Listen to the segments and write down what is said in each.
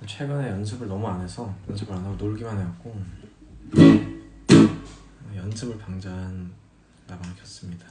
최근에 연습을 너무 안 해서 연습을 안 하고 놀기만 해갖고 연습을 방지한 나방을 켰습니다.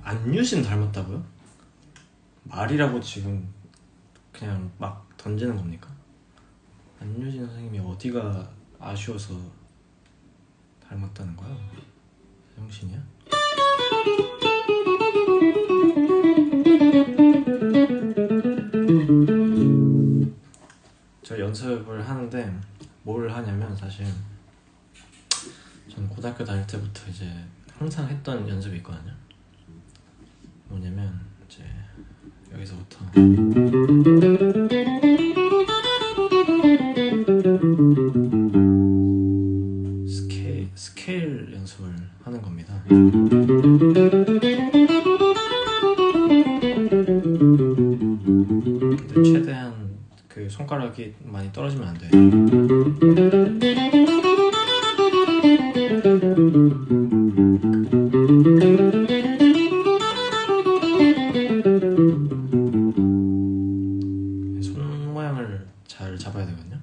안유신 닮았다고요? 말이라고 지금 그냥 막 던지는 겁니까? 안유진 선생님이 어디가 아쉬워서 닮았다는 거야? 정신이야? 저 연습을 하는데 뭘 하냐면 사실 저는 고등학교 다닐 때부터 이제 항상 했던 연습이 있거든요. 뭐냐면 이제 여기서부터 스케일 연습을 하는 겁니다. 근데 최대한 그 손가락이 많이 떨어지면 안 돼요. 손 모양을 잘 잡아야 되거든요.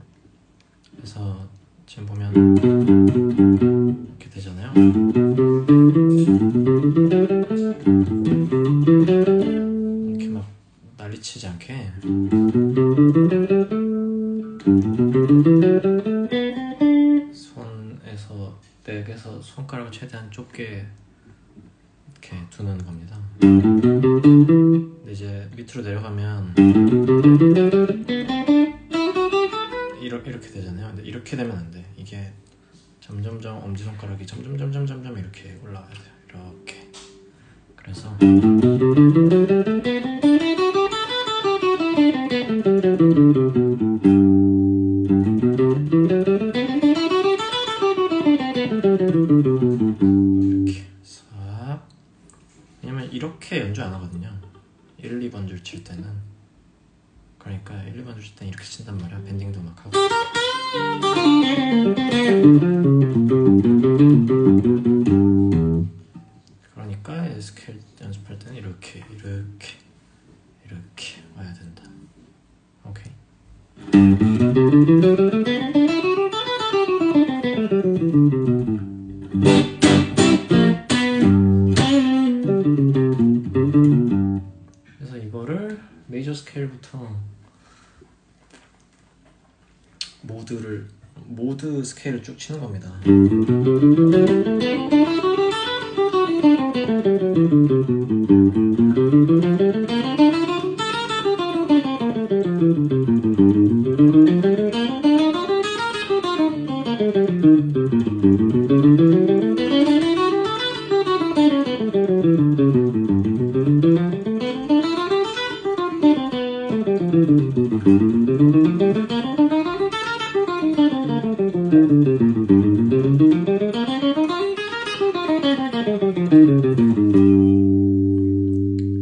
그래서 지금 보면 이렇게 되잖아요. 이렇게 막 난리치지 않게 손에서 넥에서 손가락을 최대한 좁게 이렇게 두는 겁니다. 근데 이제 밑으로 내려가면 이렇게 되잖아요. 근데 이렇게 되면 안 돼. 이게 점점점 엄지손가락이 점점점점점점 이렇게 올라가야 돼요. 이렇게. 그래서 이렇게 싹. 왜냐면 이렇게 연주 안 하거든요. 1, 2번 줄 칠 때는. 그러니까 1, 2번 줄 때는 이렇게 친단 말이야. 밴딩도 막 하고. 그러니까 스케일 연습할 때는 이렇게 와야 된다. 오케이. 그래서 이거를 메이저 스케일부터 모드 스케일을 쭉 치는 겁니다.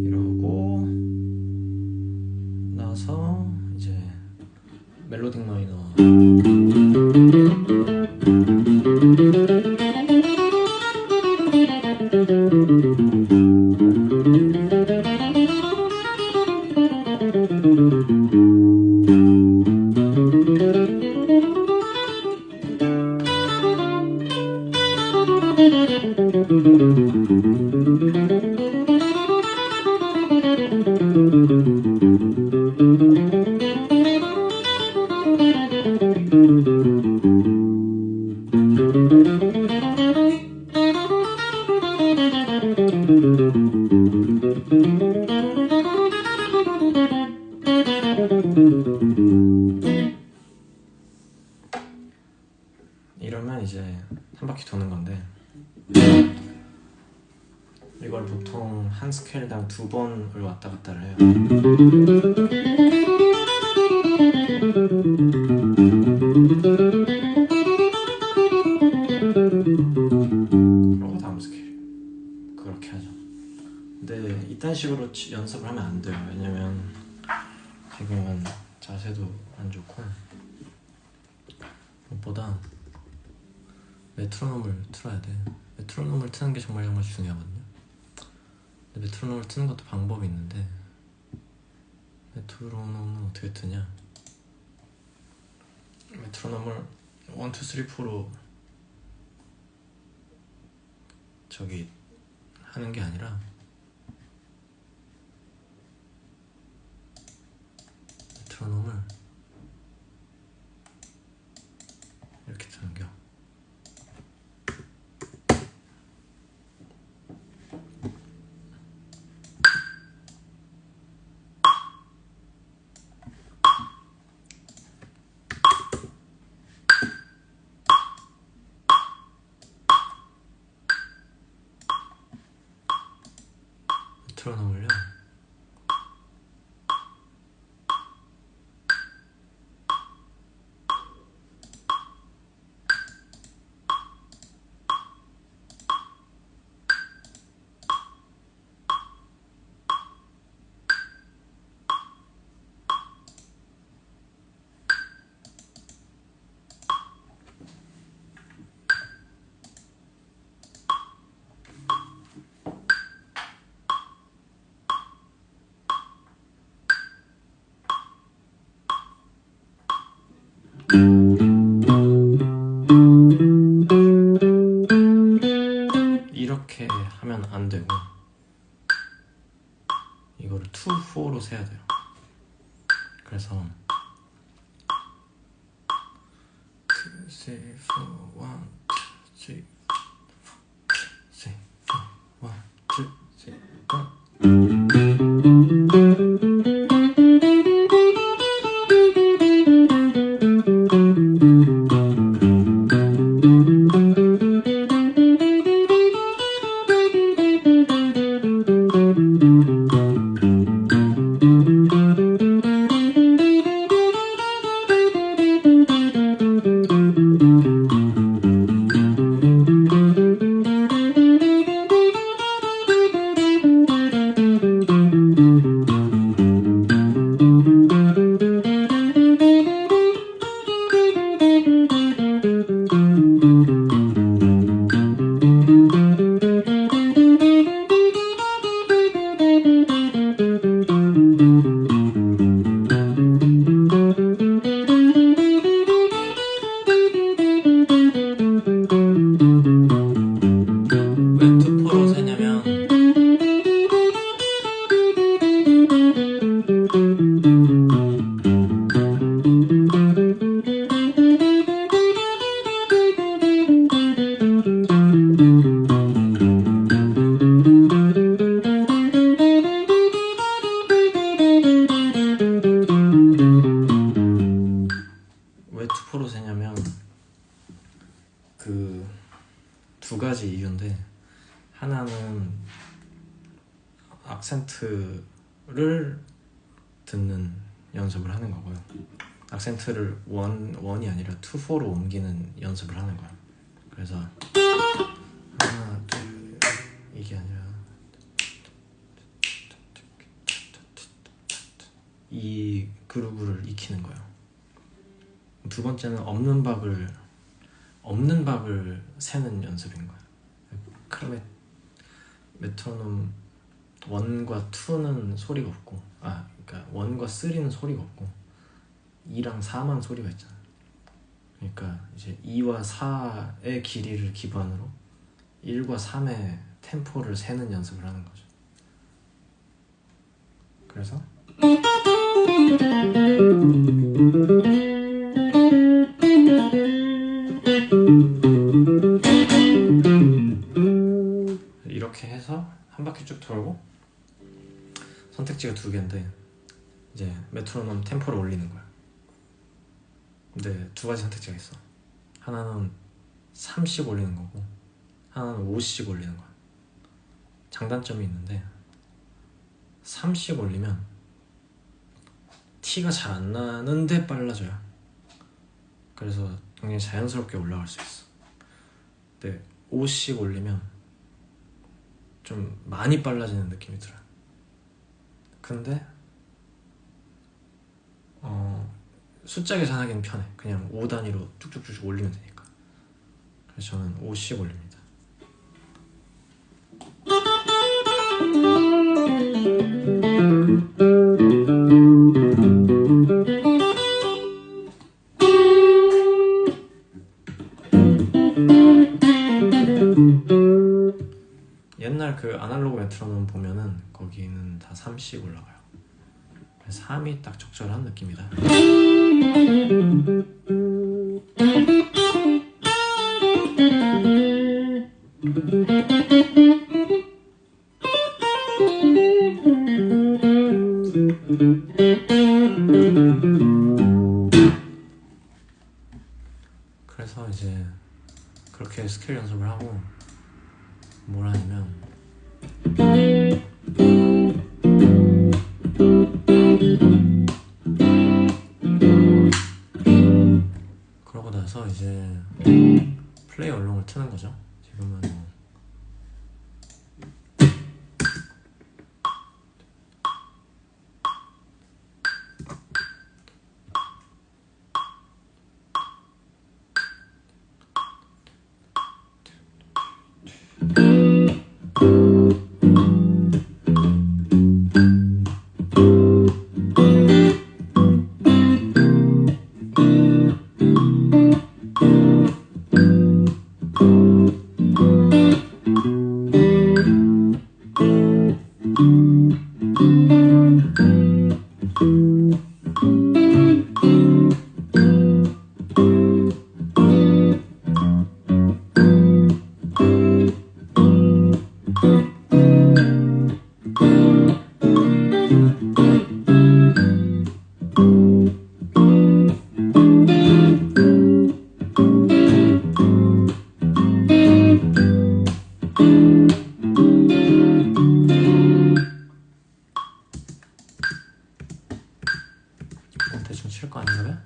이러고 나서 이제 멜로딕 마이너. 이러면 이제 한 바퀴 도는 건데, 이걸 보통 한 스케일당 2번을 왔다 갔다를 해요. 그리고 다음 스케일 그렇게 하죠. 근데 이딴 식으로 연습을 하면 안 돼요. 왜냐면 지금은 자세도 안 좋고, 무엇보다 메트로놈을 틀어야 돼. 메트로놈을 트는 게 정말 중요하거든요. 근데 메트로놈을 트는 것도 방법이 있는데, 메트로놈은 어떻게 트냐, 메트로놈을 1, 2, 3, 4로 저기 하는 게 아니라 메트로놈을 이렇게 트는 겨. 메트로놈을요, 이렇게 하면 안 되고 이거를 2, 4로 세야 돼요. 그래서 2, 3, 4, 1, 2, 3, 4, 1, 2, 3, 1. 왜 투포로 세냐면, 그 두 가지 이유인데, 하나는 악센트를 듣는 연습을 하는 거고요. 악센트를 원이 아니라 2, 4로 옮기는 연습을 하는 거예요. 그래서 하나, 둘, 이게 아니라 이 그루브를 익히는 거예요. 두 번째는 없는 박을 세는 연습인 거예요. 그러면 메트로놈 1과 2는 소리가 없고, 그러니까 1과 3는 소리가 없고 2랑 4만 소리가 있잖아요. 그러니까 이제 2와 4의 길이를 기반으로 1과 3의 템포를 세는 연습을 하는 거죠. 그래서 이렇게 해서 한 바퀴 쭉 돌고, 선택지가 2개인데 이제 메트로놈 템포를 올리는 거야. 근데 2가지 선택지가 있어. 하나는 3씩 올리는 거고 하나는 5씩 올리는 거야. 장단점이 있는데 3씩 올리면 티가 잘 안 나는데 빨라져요. 그래서 굉장히 자연스럽게 올라갈 수 있어. 근데 5씩 올리면 좀 많이 빨라지는 느낌이 들어요. 근데 숫자 계산하기는 편해. 그냥 5단위로 쭉쭉쭉 올리면 되니까. 그래서 저는 5씩 올립니다. 옛날 그 아날로그 메트로놈 보면은 거기는 다 3씩 올라가요. 3이 딱 적절한 느낌이다. 그래서 이제 그렇게 스케일 연습을 하고 뭘 하냐면 그러고 나서 이제 플레이 얼롱을 트는 거죠. 지금은 대충 칠 거 아닌가 봐?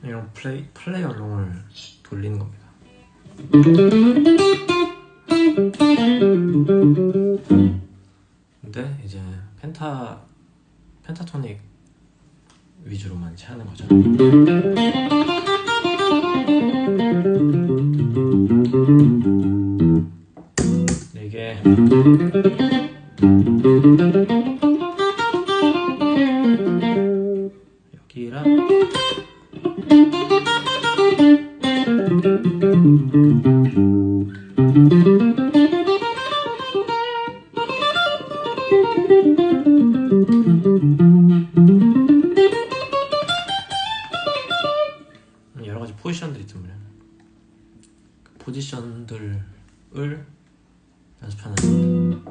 이런 플레이 얼롱을 돌리는 겁니다. 근데 이제 펜타토닉 위주로만 이제 하는 거죠. 이게 여기랑 포지션들이 있단 말이야. 그 포지션들을 연습하는.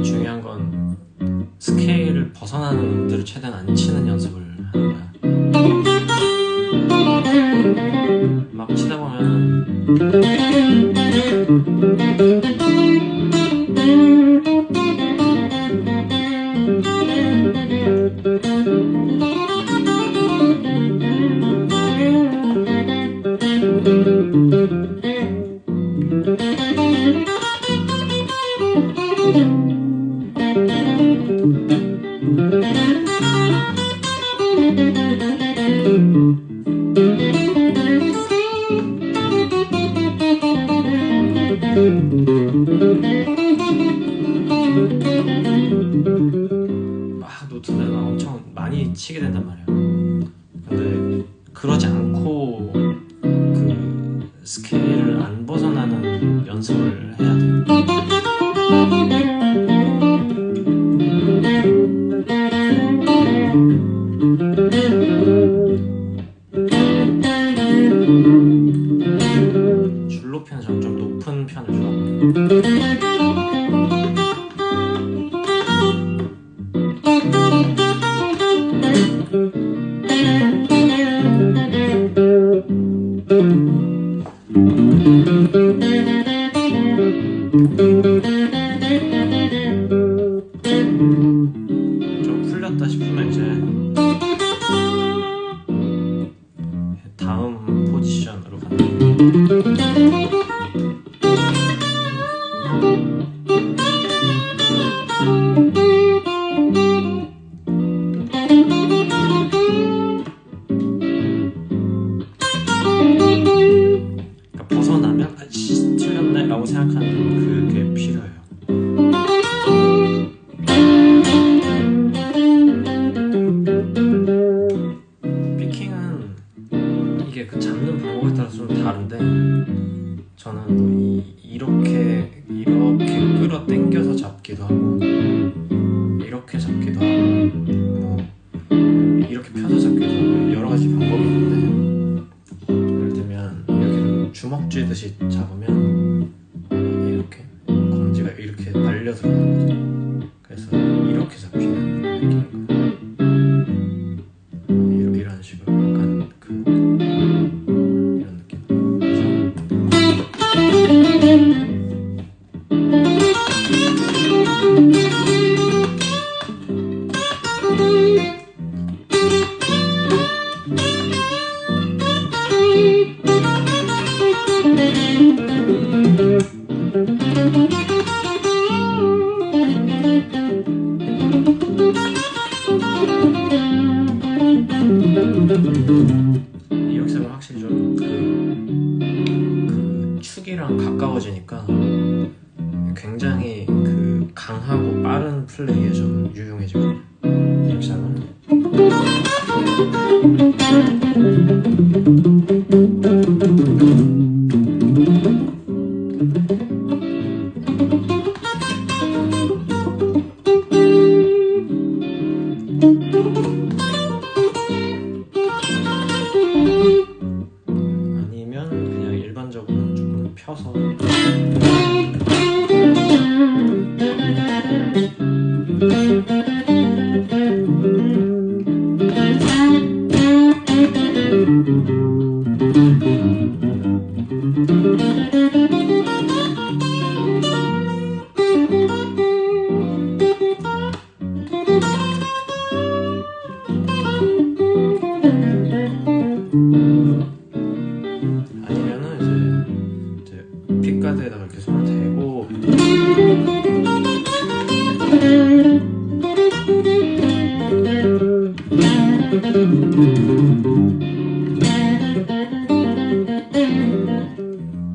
중요한 건 스케일을 벗어나는 음들을 최대한 안 치는 연습을 하는 거야. 막 치다 보면 노트는 엄청 많이 치게 된단 말이야. 근데 그러지 않고 그 스케일을 안 벗어나는 연습을 해야 돼. 줄 높이는 좀 높은 편을 좋아하고. 좀 풀렸다 싶으면 이제 다음 포지션으로 가는. 그러니까 벗어나면 아씨 틀렸네 라고 생각하는 그게 필요해요. 피킹은 이게 그 잡는 방법에 따라서 좀 다른데, 저는 이렇게 끌어 당겨서 잡기도 하고, 이렇게 잡기도 하고, 뭐 이렇게 펴서 잡기도 하고, 여러 가지 방법이 있는데, 예를 들면 이렇게 좀 주먹 쥐듯이 잡으면 이렇게 검지가 이렇게 말려 들어가는 거죠. 그래서 이렇게 잡히는 느낌인 거예요. 이런 식으로 약간 이런 느낌. 이 역습은 확실히 좀 그 축이랑 가까워지니까 굉장히 그 강하고 빠른 플레이에 좀 유용해지거든요. 이렇게 하면 아니면 그냥 일반적으로 좀 풀어서 아니면은 이제 픽가드에다가 이렇게 손을 대고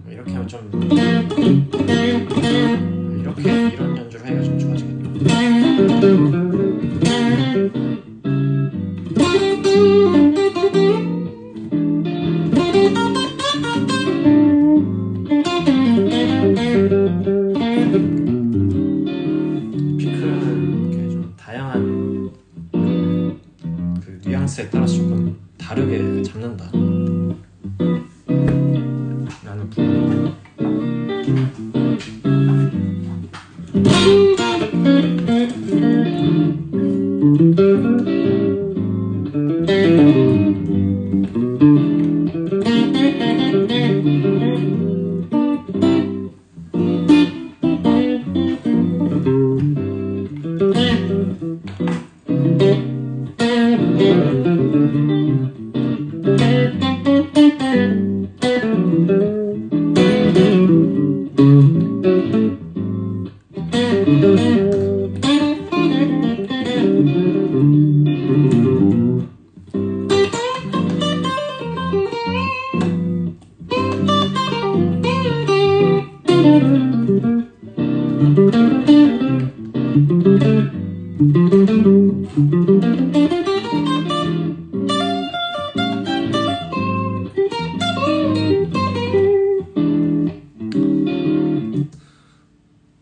이렇게 하면 좀 이렇게 이런 연주를 하기가 좀 좋아지겠네요. 피크는 이렇게 좀 다양한 그 뉘앙스에 따라서 조금 다르게 잡는다 라는 부분.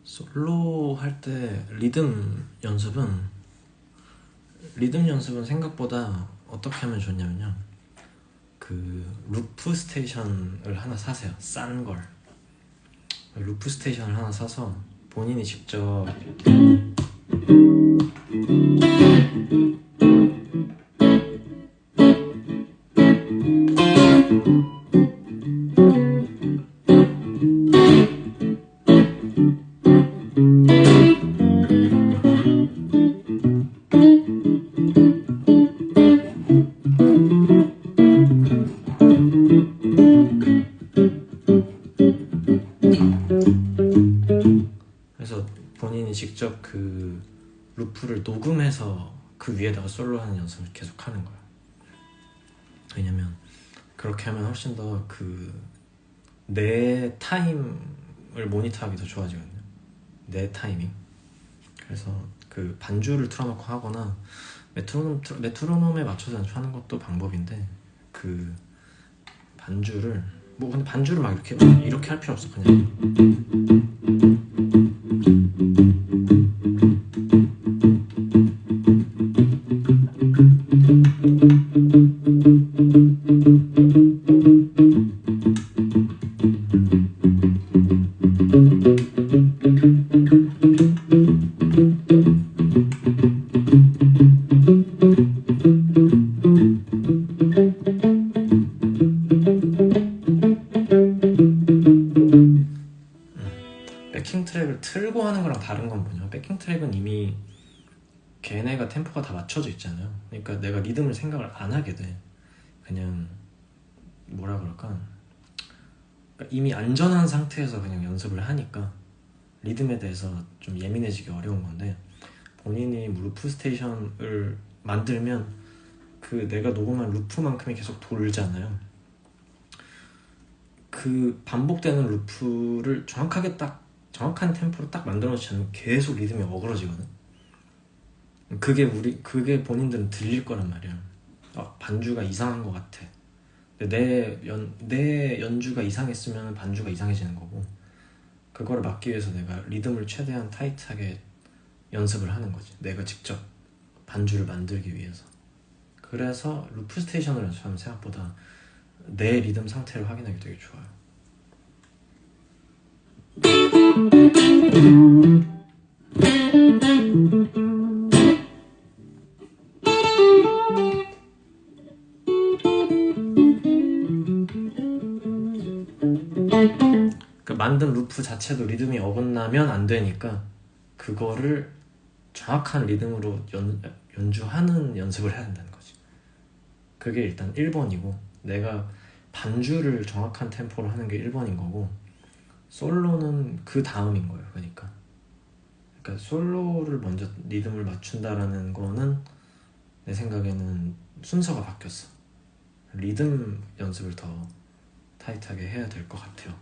솔로 할 때 리듬 연습은 생각보다 어떻게 하면 좋냐면요, 그 루프 스테이션을 하나 사세요. 싼 걸. 루프 스테이션을 하나 사서 본인이 직접 직접 그 루프를 녹음해서 그 위에다가 솔로하는 연습을 계속 하는 거야. 왜냐면 그렇게 하면 훨씬 더 그 내 타임을 모니터하기 더 좋아지거든요. 내 타이밍. 그래서 그 반주를 틀어놓고 하거나 메트로놈에 맞춰서 연주하는 것도 방법인데, 그 반주를 근데 반주를 막 이렇게 할 필요 없어. 그냥 백킹 트랙을 틀고 하는 거랑 다른 건 뭐냐, 백킹 트랙은 이미 걔네가 템포가 다 맞춰져 있잖아요. 그러니까 내가 리듬을 생각을 안 하게 돼. 그냥 뭐라 그럴까, 그러니까 이미 안전한 상태에서 그냥 연습을 하니까 리듬에 대해서 좀 예민해지기 어려운 건데, 본인이 루프 스테이션을 만들면 그 내가 녹음한 루프만큼이 계속 돌잖아요. 그 반복되는 루프를 정확한 템포로 딱 만들어 놓지 않으면 계속 리듬이 어그러지거든. 그게 본인들은 들릴 거란 말이야. 반주가 이상한 것 같아. 근데 내 연주가 이상했으면 반주가 이상해지는 거고, 그거를 막기 위해서 내가 리듬을 최대한 타이트하게 연습을 하는 거지. 내가 직접 반주를 만들기 위해서. 그래서 루프 스테이션을 연습하면 생각보다 내 리듬 상태를 확인하기 되게 좋아요. 그 만든 루프 자체도 리듬이 어긋나면 안 되니까 그거를 정확한 리듬으로 연주하는 연습을 해야 된다는 거지. 그게 일단 1번이고, 내가 반주를 정확한 템포로 하는 게 1번인 거고, 솔로는 그 다음인 거예요. 그러니까 솔로를 먼저 리듬을 맞춘다라는 거는 내 생각에는 순서가 바뀌었어. 리듬 연습을 더 타이트하게 해야 될 것 같아요.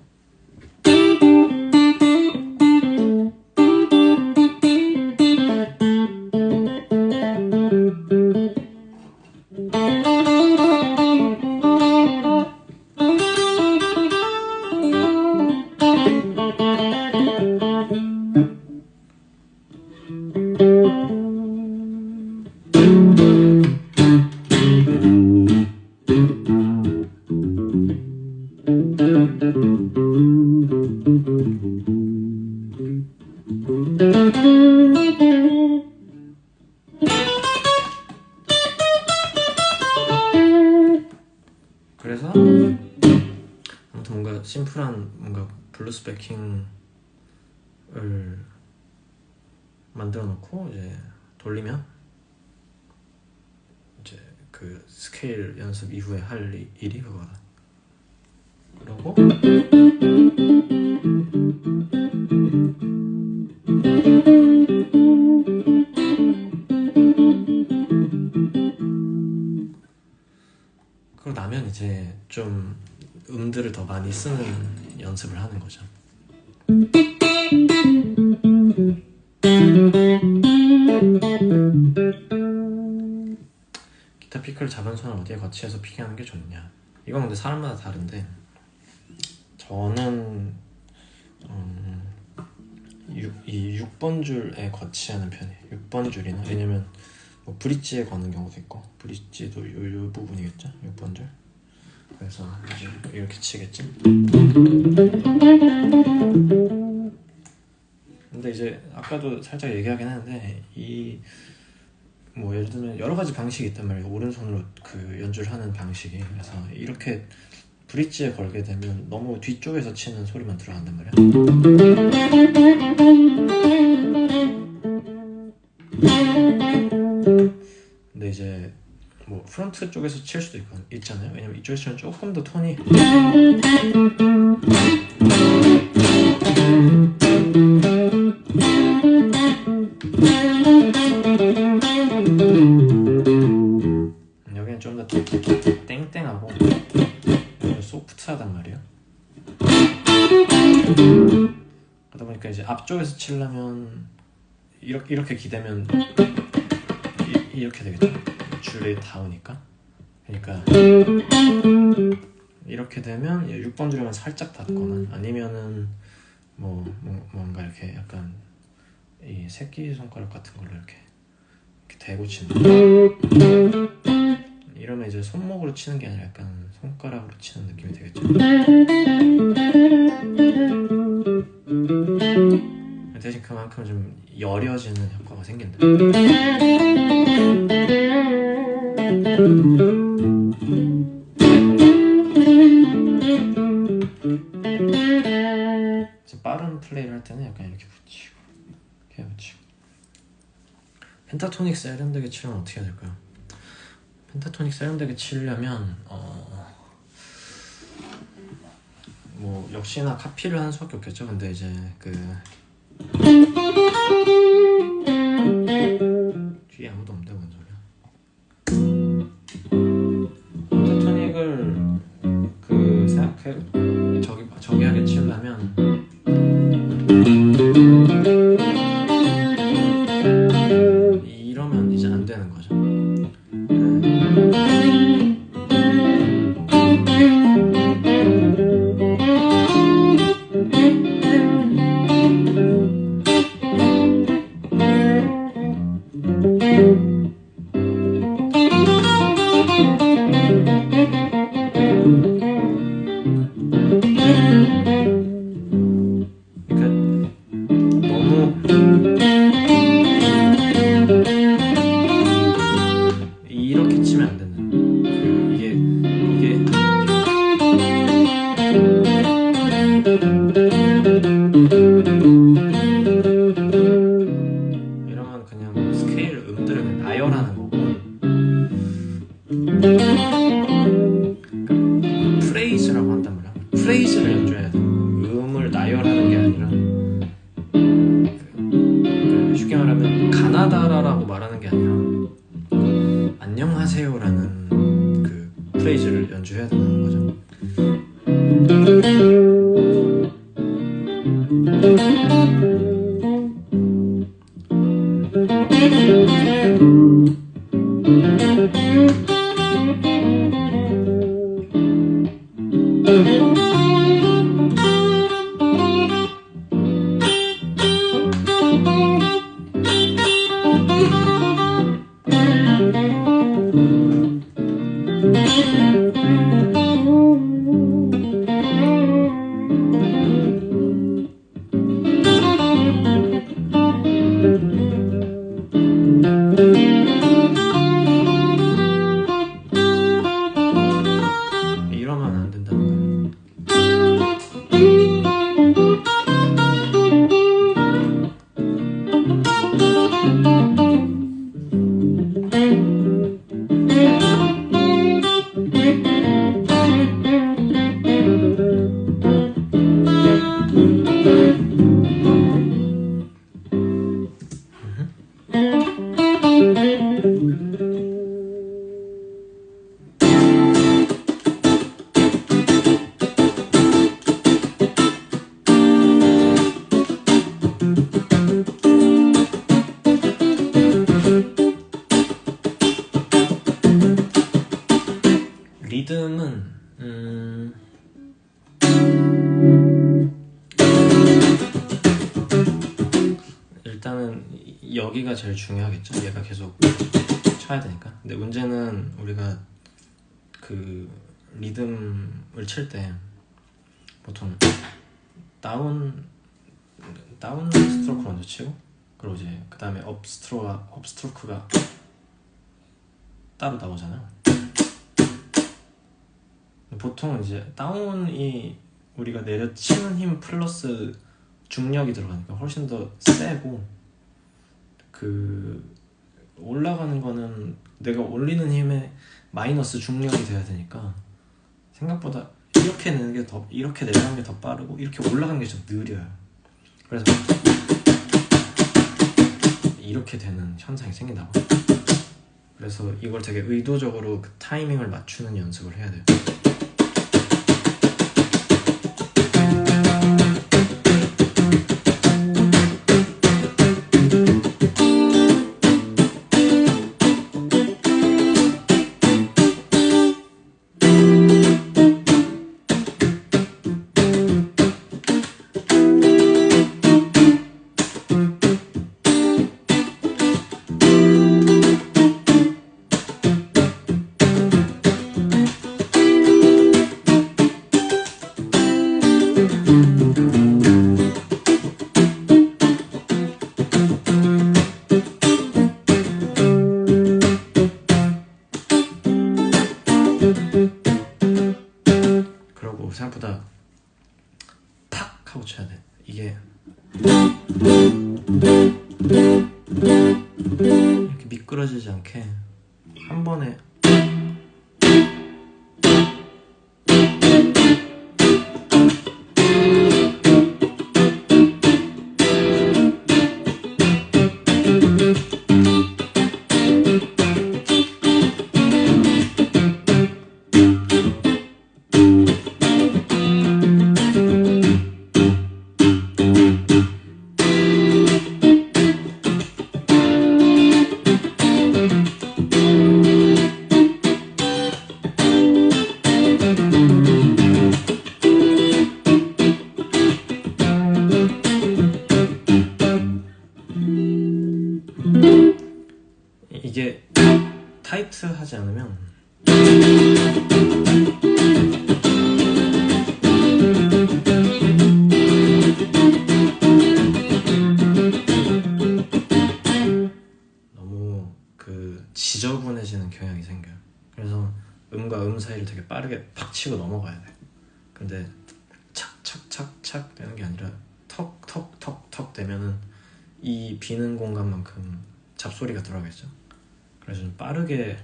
그래서 아무튼 뭔가 심플한 뭔가 블루스 배킹을 만들어 놓고 이제 돌리면 이제 그 스케일 연습 이후에 할 일이 그거다. 그러고 그러고 나면 이제 좀 음들을 더 많이 쓰는 연습을 하는 거죠. 기타 피크를 잡은 손을 어디에 거치해서 피킹하는 게 좋냐, 이건 근데 사람마다 다른데 저는 이 6번 줄에 거치하는 편이에요. 6번 줄이나, 왜냐면 뭐 브릿지에 거는 경우도 있고, 브릿지도 요 부분이겠죠, 6번 줄. 그래서 이제 이렇게 치겠지. 근데 이제 아까도 살짝 얘기하긴 하는데, 이 뭐 예를 들면 여러 가지 방식이 있단 말이에요. 오른손으로 그 연주를 하는 방식이. 그래서 이렇게 브릿지에 걸게 되면 너무 뒤쪽에서 치는 소리만 들어간단 말이야. 근데 이제 뭐 프론트 쪽에서 칠 수도 있잖아요. 왜냐면 이쪽에서 치면 조금 더 톤이 여기는 좀 더 땡땡하고 소프트하단 말이에요. 그러다 보니까 이제 앞쪽에서 치려면 이렇게 기대면 이렇게 되겠죠. 줄이 닿으니까. 그러니까 이렇게 되면 6번 줄이면 살짝 닿거나, 아니면은 뭔가 이렇게 약간 이 새끼 손가락 같은 걸로 이렇게 대고 치는 거. 이러면 이제 손목으로 치는 게 아니라 약간 손가락으로 치는 느낌이 되겠죠. 대신 그만큼 좀 여려지는 효과가 생긴다. 빠른 플레이를 할 때는 약간 이렇게 붙이고, 이렇게 붙이고. 펜타토닉 세련되게 치려면 어떻게 해야 될까요? 펜타토닉 세련되게 치려면 뭐 역시나 카피를 하는 수밖에 없겠죠. 근데 이제 뒤에 아무도 없는데 뭔 소리야? 펜타토닉을 저기 하게 치려면 이러면 이제 안 되는 거죠. 프레이즈를 연주해야 돼. 음을 나열하는 게 아니라 쉽게 말하면 가나다라라고 말하는 게 아니라 안녕하세요라는 그 프레이즈를 연주해야 된다는 거죠. 이러면 안 된다는 거예요. 리듬은 일단은 여기가 제일 중요하겠죠. 얘가 계속 쳐야 되니까. 근데 문제는 우리가 그 리듬을 칠 때 보통 다운 스트로크 먼저 치고, 그리고 이제 그 다음에 업 스트로크가 따로 나오잖아요. 보통 이제 다운이 우리가 내려치는 힘 플러스 중력이 들어가니까 훨씬 더 세고, 그 올라가는 거는 내가 올리는 힘에 마이너스 중력이 돼야 되니까 생각보다 이렇게 내는 게 더, 이렇게 내려가는 게 더 빠르고 이렇게 올라가는 게 좀 느려요. 그래서 이렇게 되는 현상이 생긴다고. 그래서 이걸 되게 의도적으로 그 타이밍을 맞추는 연습을 해야 돼요. 그러고 생각보다 팍 하고 쳐야 돼. 이게 이렇게 미끄러지지 않게 한 번에. 이게 타이트하지 않으면 너무 그 지저분해지는 경향이 생겨요. 그래서 음과 음 사이를 되게 빠르게 팍 치고 넘어가야 돼. 근데 착착착착 되는 게 아니라 턱턱턱턱 되면은 이 비는 공간만큼 잡소리가 들어가겠죠. 그래서 좀 빠르게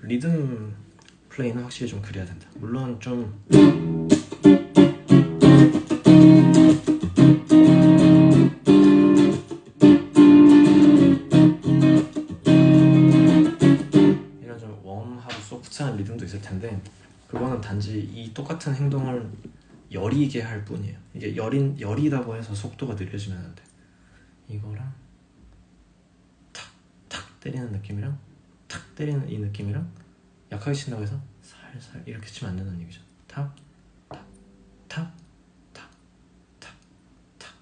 리듬 플레이는 확실히 좀 그래야 된다. 물론 좀 이런 좀 웜하고 소프트한 리듬도 있을 텐데 그거는 단지 이 똑같은 행동을 여리게 할 뿐이에요. 이게 여리다고 해서 속도가 느려지면 안 돼. 이거랑 탁탁 때리는 느낌이랑 탁 때리는 이 느낌이랑 약하게 친다고 해서 살살 이렇게 치면 안 된다는 얘기죠. 탁, 탁, 탁, 탁, 탁, 탁.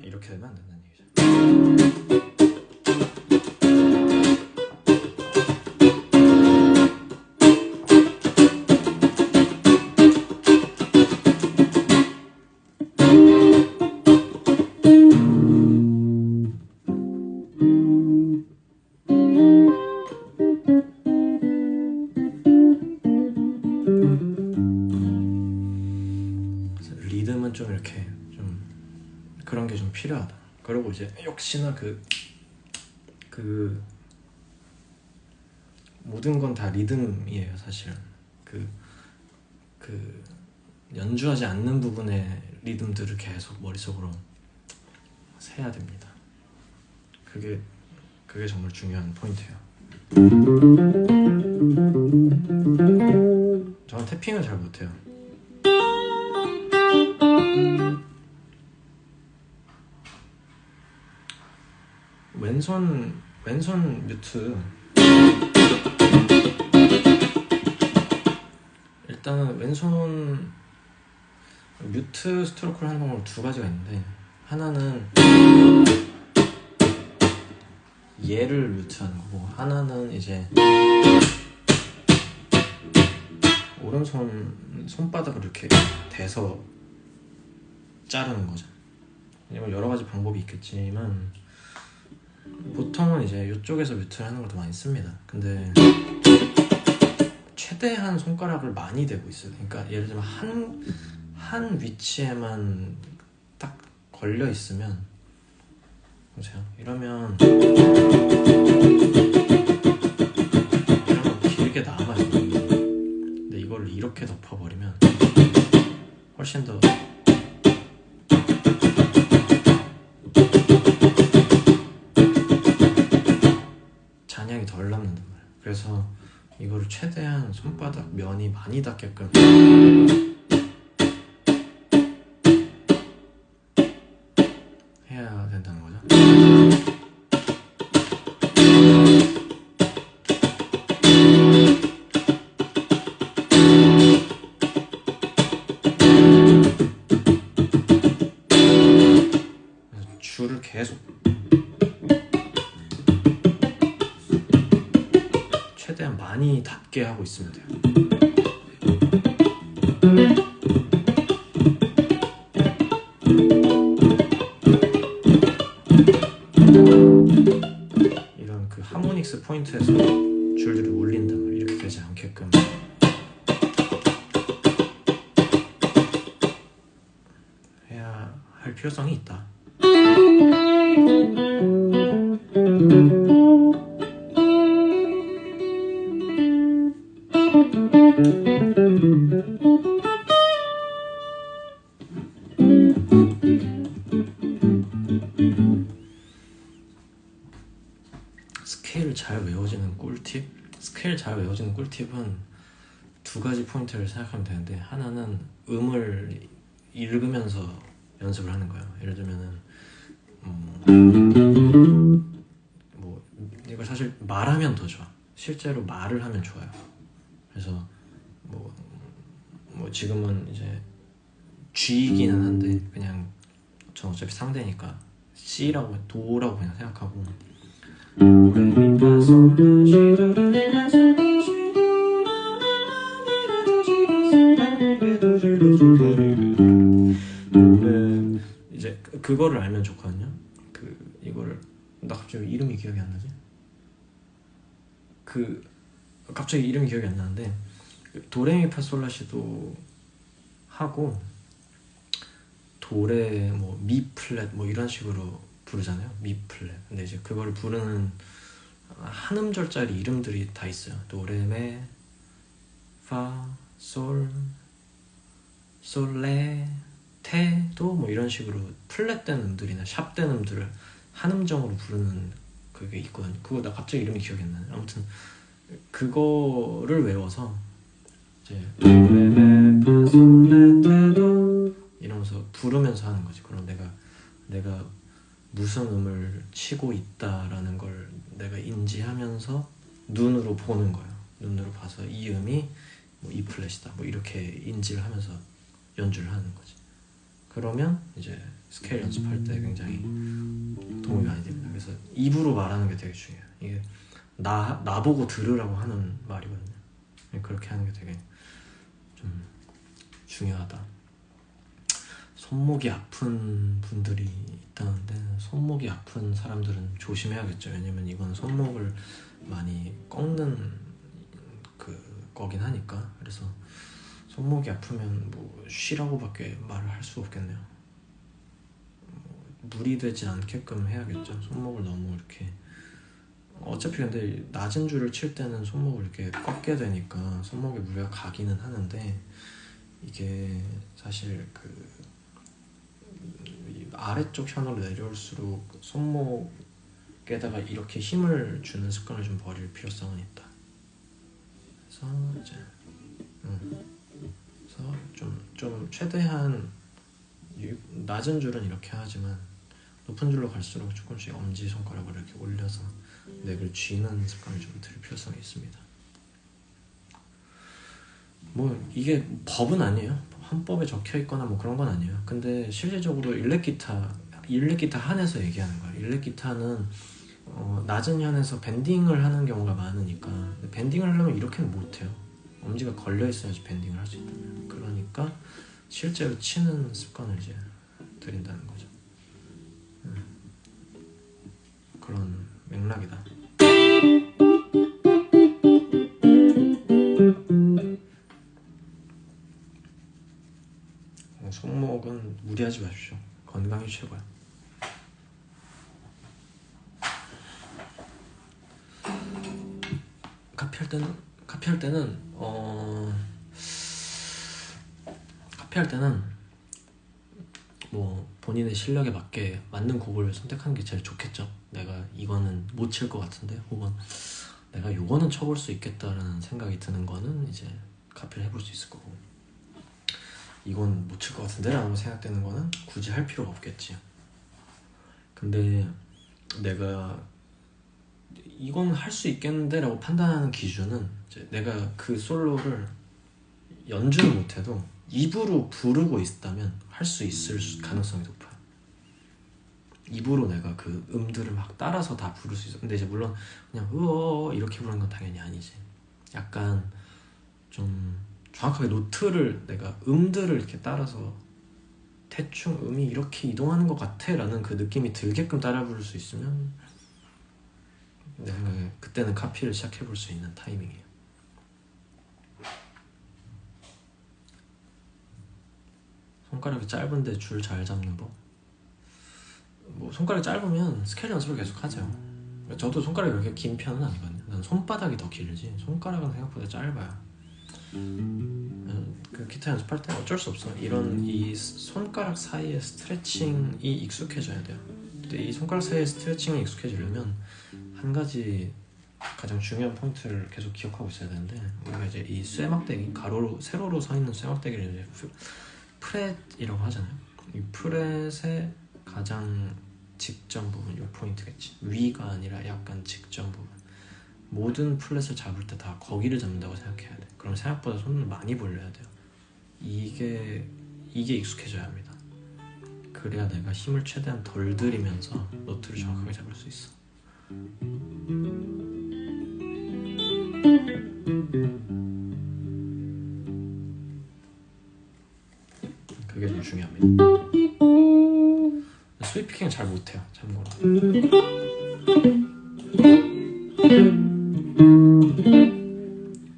이렇게 되면 안 된다는 얘기죠. 그래서 리듬은 좀 이렇게 좀 그런 게 좀 필요하다. 그리고 이제 역시나 그 모든 건 다 리듬이에요, 사실은. 그 연주하지 않는 부분의 리듬들을 계속 머릿속으로 세야 됩니다. 그게 정말 중요한 포인트예요. 저는 태핑을 잘 못해요. 왼손 뮤트, 일단은 왼손 뮤트 스트로크를 하는 방법은 두 가지가 있는데, 하나는 얘를 뮤트하는 거고, 하나는 이제 오른손 손바닥을 이렇게 대서 자르는 거죠. 왜냐면 여러 가지 방법이 있겠지만 보통은 이제 이쪽에서 뮤트를 하는 걸 더 많이 씁니다. 근데 최대한 손가락을 많이 대고 있어요. 그러니까 예를 들면 한 위치에만 딱 걸려 있으면, 보세요. 이러면 길게 남아요. 근데 이걸 이렇게 덮어버리면 훨씬 더 잔향이 덜 남는단 말이에요. 그래서 이거를 최대한 손바닥 면이 많이 닿게끔 해야 된다는 거죠. 그래서 줄을 계속 최대한 많이 닿게 하고 있으면 돼요. 이런 그 하모닉스 포인트에서 줄들이 울린단 말이에요. 이렇게 되지 않게끔 해야 할 필요성이 있다. 스케일 잘 외워지는 꿀팁? 스케일 잘 외워지는 꿀팁은 두 가지 포인트를 생각하면 되는데, 하나는 음을 읽으면서 연습을 하는 거예요. 예를 들면은 뭐 이걸 사실 말하면 더 좋아. 실제로 말을 하면 좋아요. 그래서 뭐 지금은 이제 G이기는 한데 그냥 전 어차피 상대니까 C라고 도라고 그냥 생각하고, 이제 그거를 알면 좋거든요. 이거를 나 갑자기 이름이 기억이 안 나지? 갑자기 이름이 기억이 안 나는데 도레미파솔라시도 하고 도레 뭐 미 플랫 뭐 이런 식으로 부르잖아요. 미 플랫. 근데 이제 그거를 부르는 한 음절짜리 이름들이 다 있어요. 도레메 파 솔 솔레 테도 뭐 이런 식으로 플랫된 음들이나 샵된 음들을 한 음정으로 부르는 그게 있거든요. 그거 나 갑자기 이름이 기억이 안 나네. 아무튼 그거를 외워서 이제 도레메 파 솔레 테도 이러면서 부르면서 하는 거지. 그럼 내가 무슨 음을 치고 있다라는 걸 내가 인지하면서 눈으로 보는 거예요. 눈으로 봐서 이 음이 뭐 E 플랫이다 뭐 이렇게 인지를 하면서 연주를 하는 거지. 그러면 이제 스케일 연습할 때 굉장히 도움이 많이 됩니다. 그래서 입으로 말하는 게 되게 중요해요. 이게 나보고 들으라고 하는 말이거든요. 그렇게 하는 게 되게 좀 중요하다. 손목이 아픈 분들이 있다는데 손목이 아픈 사람들은 조심해야겠죠. 왜냐면 이건 손목을 많이 꺾는 거긴 하니까. 그래서 손목이 아프면 뭐 쉬라고밖에 말을 할 수 없겠네요. 무리되지 않게끔 해야겠죠. 손목을 너무 이렇게 어차피 근데 낮은 줄을 칠 때는 손목을 이렇게 꺾게 되니까 손목에 무리가 가기는 하는데 이게 사실 아래쪽 현으로 내려올수록 손목에다가 이렇게 힘을 주는 습관을 좀 버릴 필요성은 있다. 그래서 이제 그래서 좀 최대한 낮은 줄은 이렇게 하지만 높은 줄로 갈수록 조금씩 엄지손가락을 이렇게 올려서 넥을 쥐는 습관을 좀 들일 필요성이 있습니다. 뭐 이게 법은 아니에요. 헌법에 적혀 있거나 뭐 그런 건 아니에요. 근데 실질적으로 일렉기타 한에서 얘기하는 거예요. 일렉기타는 낮은 현에서 밴딩을 하는 경우가 많으니까 밴딩을 하려면 이렇게는 못해요. 엄지가 걸려 있어야지 밴딩을 할 수 있다. 그러니까 실제로 치는 습관을 이제 들인다는 거죠. 그런 맥락이다. 손목은 무리하지 마십시오. 건강이 최고야. 카피할 때는 뭐 본인의 실력에 맞게 맞는 곡을 선택하는 게 제일 좋겠죠. 내가 이거는 못 칠 것 같은데 혹은 내가 요거는 쳐볼 수 있겠다라는 생각이 드는 거는 이제 카피를 해볼 수 있을 거고, 이건 못 칠 것 같은데 라고 생각되는 거는 굳이 할 필요가 없겠지. 근데 내가 이건 할 수 있겠는데 라고 판단하는 기준은 이제 내가 그 솔로를 연주를 못해도 입으로 부르고 있다면 할 수 있을 가능성이 높아요. 입으로 내가 그 음들을 막 따라서 다 부를 수 있어. 근데 이제 물론 그냥 으어 이렇게 부르는 건 당연히 아니지. 약간 좀 정확하게 노트를 내가 음들을 이렇게 따라서 대충 음이 이렇게 이동하는 것 같아 라는 그 느낌이 들게끔 따라 부를 수 있으면 내 생각에 그때는 카피를 시작해 볼 수 있는 타이밍이에요. 손가락이 짧은데 줄 잘 잡는 법? 뭐 손가락이 짧으면 스케일 연습을 계속 하죠. 저도 손가락이 그렇게 긴 편은 아니거든요. 난 손바닥이 더 길지 손가락은 생각보다 짧아요. 그 기타 연습할 때 어쩔 수 없어. 이 손가락 사이의 스트레칭이 익숙해져야 돼요. 근데 이 손가락 사이의 스트레칭이 익숙해지려면 한 가지 가장 중요한 포인트를 계속 기억하고 있어야 되는데, 우리가 이제 이 쇠막대기 세로로 서 있는 쇠막대기를 이제 프렛이라고 하잖아요. 이 프렛의 가장 직전 부분, 이 포인트겠지. 위가 아니라 약간 직전 부분. 모든 플랫을 잡을 때 다 거기를 잡는다고 생각해야 돼. 그럼 생각보다 손을 많이 벌려야 돼요. 이게 익숙해져야 합니다. 그래야 내가 힘을 최대한 덜 들이면서 노트를 정확하게 잡을 수 있어. 그게 좀 중요합니다. 스윗 피킹은 잘 못해요, 참고로.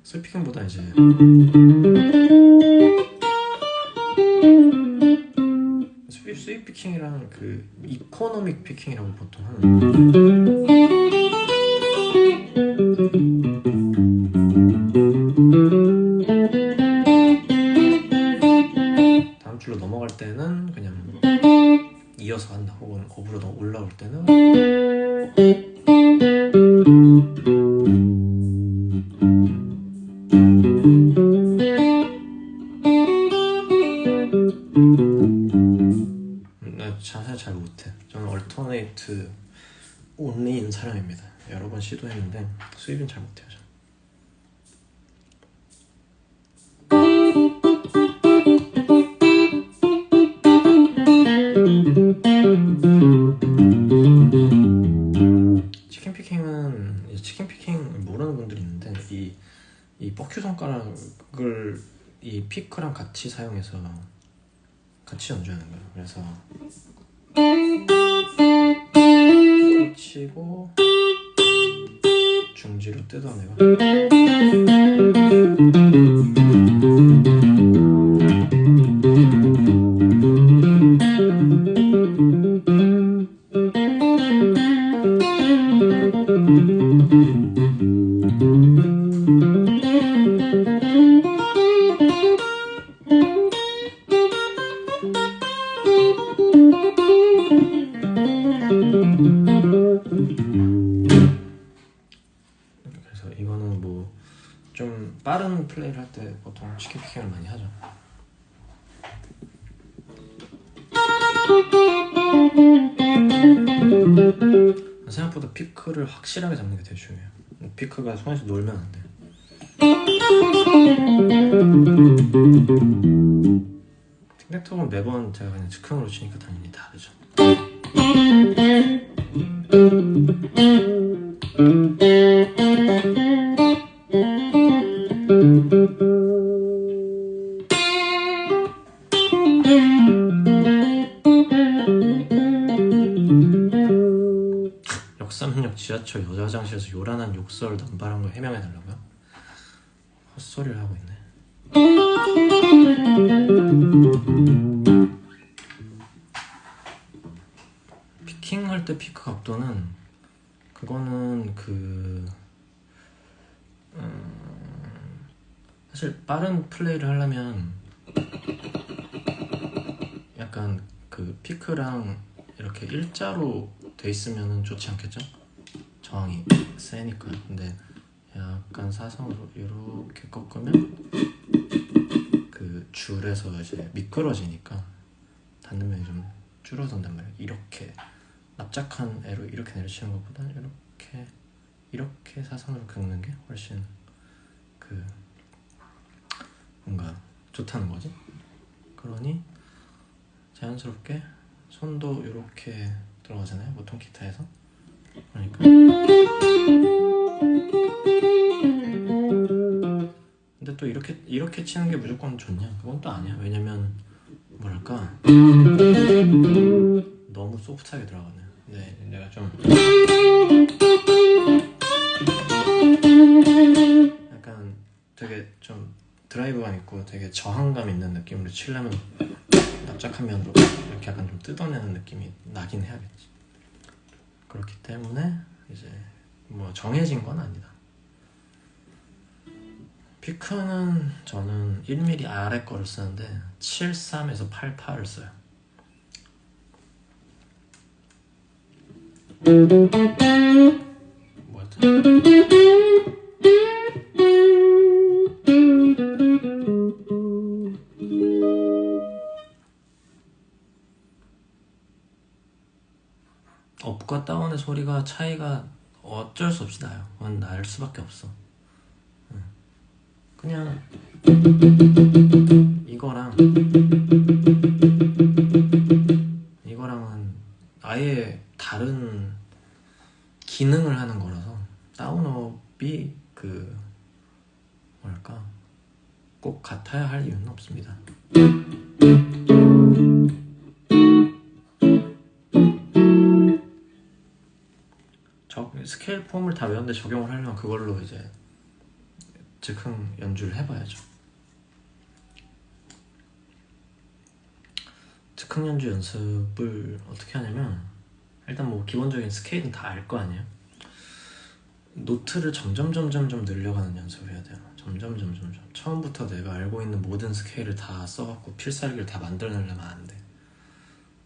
스윗 피킹보다 이제 스윗 피킹이랑 그 이코노믹 피킹이라고 보통 하는. 다음 줄로 넘어갈 때는 그냥 이어서 한다. 혹은 업으로 올라올 때는 자세 잘 못해. 저는 얼터네이트 온리인 사람입니다. 여러 번 시도했는데 스윕은 잘 못해요. 치킨 피킹 모르는 분들이 있는데 이 뻑큐 손가락을 이 피크랑 같이 사용해서 같이 연주하는 거예요. 그래서 치고 중지로 뜯어내고 그래서 이거는 뭐 좀 빠른 플레이를 할 때 보통 치킨 피킹을 많이 하죠. 생각보다 피크를 확실하게 잡는 게 되게 중요해요. 피크가 손에서 놀면 안 돼요. 틱택톡은 매번 제가 그냥 즉흥으로 치니까 당연히 다르죠. 역삼역 지하철 여자 화장실에서 요란한 욕설 남발한 걸 해명해달라고요? 헛소리를 하고 있네. 피킹할 때 피크 각도는 그거는 사실 빠른 플레이를 하려면 약간 그 피크랑 이렇게 일자로 돼 있으면 좋지 않겠죠? 저항이 세니까. 근데 약간 사선으로 이렇게 꺾으면 그 줄에서 이제 미끄러지니까 닿는 면이 좀 줄어든단 말이에요. 이렇게 납작한 애로 이렇게 내려치는 것보다 이렇게 사선으로 긁는 게 훨씬 그 뭔가 좋다는 거지. 그러니 자연스럽게 손도 이렇게 들어가잖아요, 보통 기타에서. 그러니까 근데 또 이렇게 치는 게 무조건 좋냐? 그건 또 아니야. 왜냐면 뭐랄까 너무 소프트하게 들어가네. 근데 내가 좀 약간 되게 좀 드라이브감 있고 되게 저항감 있는 느낌으로 치려면 납작한 면으로 이렇게 약간 좀 뜯어내는 느낌이 나긴 해야겠지. 그렇기 때문에 이제 뭐 정해진 건 아니다. 피크는 저는 1mm 아래 거를 쓰는데 73에서 88을 써요. 뭐였지? 업과 다운의 소리가 차이가 어쩔 수 없이 나요. 그건 날 수밖에 없어. 그냥 이거랑은 아예 다른 기능을 같아야 할 이유는 없습니다. 스케일 폼을 다 외웠는데 적용을 하려면 그걸로 이제 즉흥 연주를 해봐야죠. 즉흥 연주 연습을 어떻게 하냐면, 일단 뭐 기본적인 스케일은 다 알 거 아니에요. 노트를 점점 늘려가는 연습을 해야 돼요. 점점 처음부터 내가 알고 있는 모든 스케일을 다 써갖고 필살기를 다 만들어내려면 안 돼.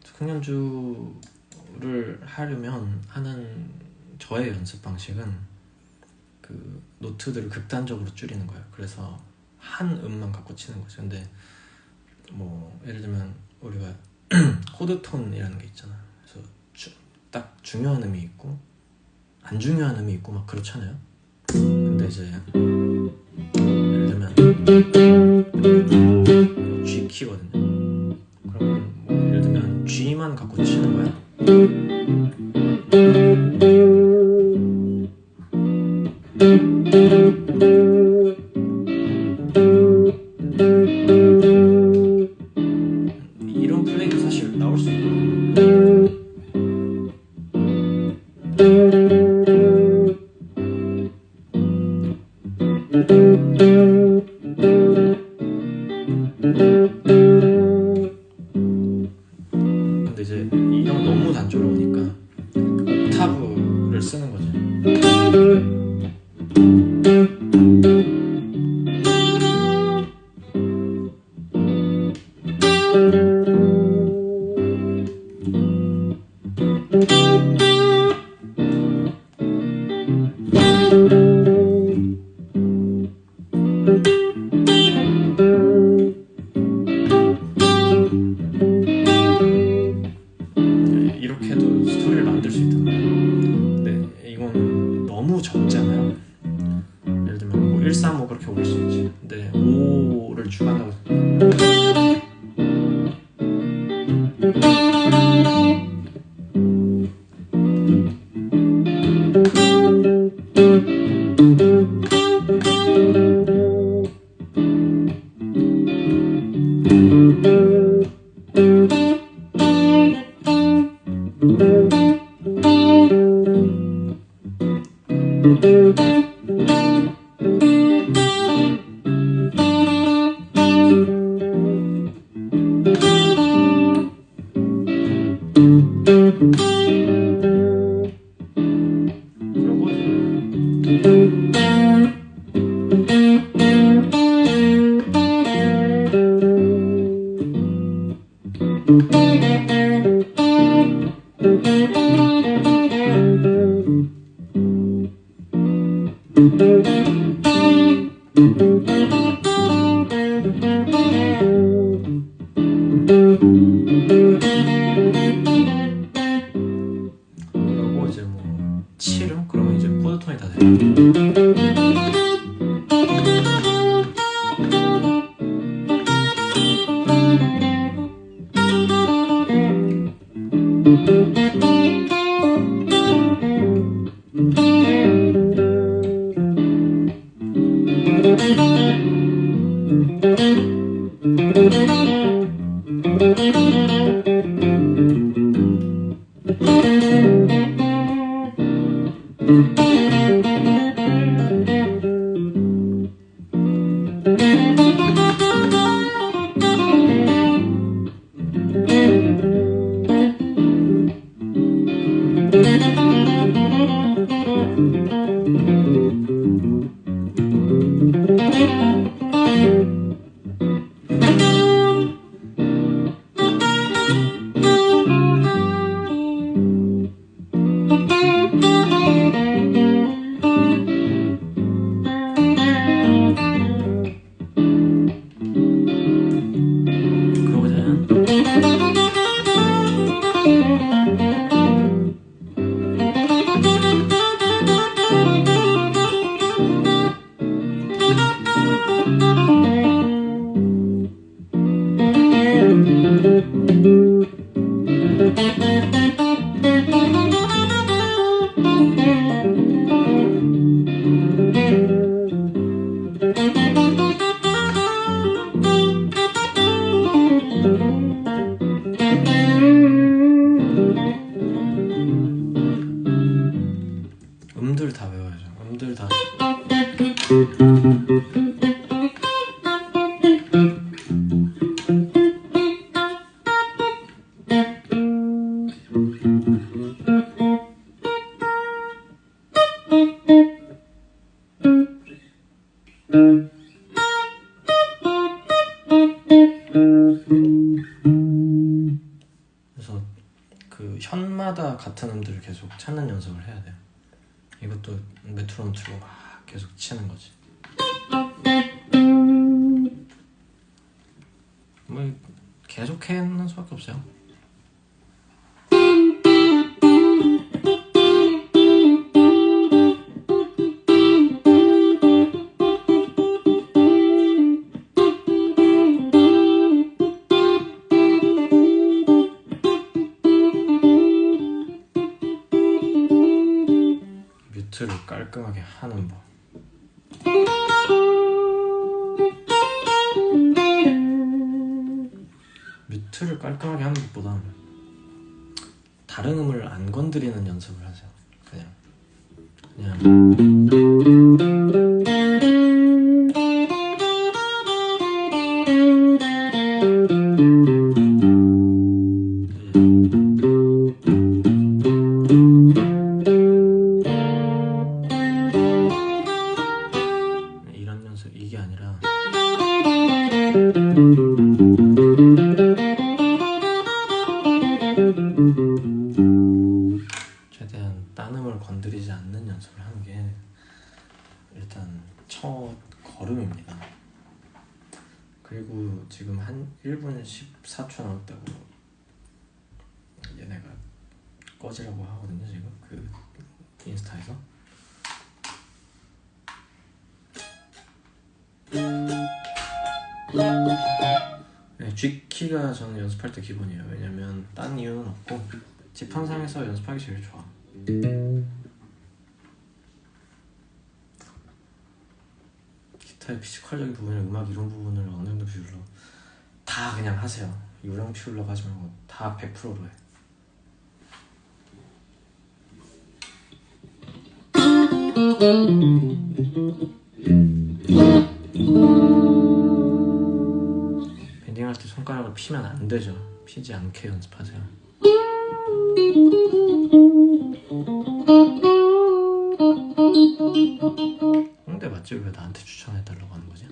즉흥 연주를 하려면 하는 저의 연습 방식은 그 노트들을 극단적으로 줄이는 거예요. 그래서 한 음만 갖고 치는 거죠. 근데 뭐 예를 들면 우리가 코드톤이라는 게 있잖아. 그래서 딱 중요한 음이 있고 안 중요한 음이 있고 막 그렇잖아요. 근데 이제 예를 들면 G 키거든요. 그러면 뭐 예를 들면 G만 갖고 치는 거야. 이런 플레이도 사실 나올 수 있고, 근데 이제 이형 너무 단조로우니까 옥타브를 쓰는 거죠. 이렇게 해도 스토리를 만들 수 있단 말이에요. 근데 이거는 너무 적잖아요. 예를 들면 뭐 1, 3, 5 그렇게 올릴 수 있지. 근데 5를 주관하고 그러고 이제 뭐 7음? 그러면 이제 코드톤이 다 돼요. 같은 음들을 계속 찾는 연습을 해야 돼요. 이것도 메트로놈 틀고 막 계속 치는 거지. 뭐 계속 해는 수밖에 없어요. 뮤트를 깔끔하게 하는 법. 뮤트를 깔끔하게 하는 것보다 다른 음을 안 건드리는 연습을 하세요. 그냥 이런 연습, 이게 아니라 최대한 딴 음을 건드리지 않는 연습을 하는 게 일단 첫 걸음입니다. 그리고 지금 한 1분 14초 남았다고 얘네가 꺼지라고 하거든요. 지금 그 인스타에서. 네, G키가 저는 연습할 때 기본이에요. 왜냐면 딴 이유는 없고 지판상에서 연습하기 제일 좋아. 기타의 피지컬적인 부분이나 음악 이론 부분을 어느 정도 비율로 다 그냥 하세요. 요령 피우려고 하지 말고 다 100%로 해. 밴딩할 때 손가락을 피면 안 되죠. 피지 않게 연습하세요. 홍대 맛집 왜 나한테 추천해달라고 하는 거지?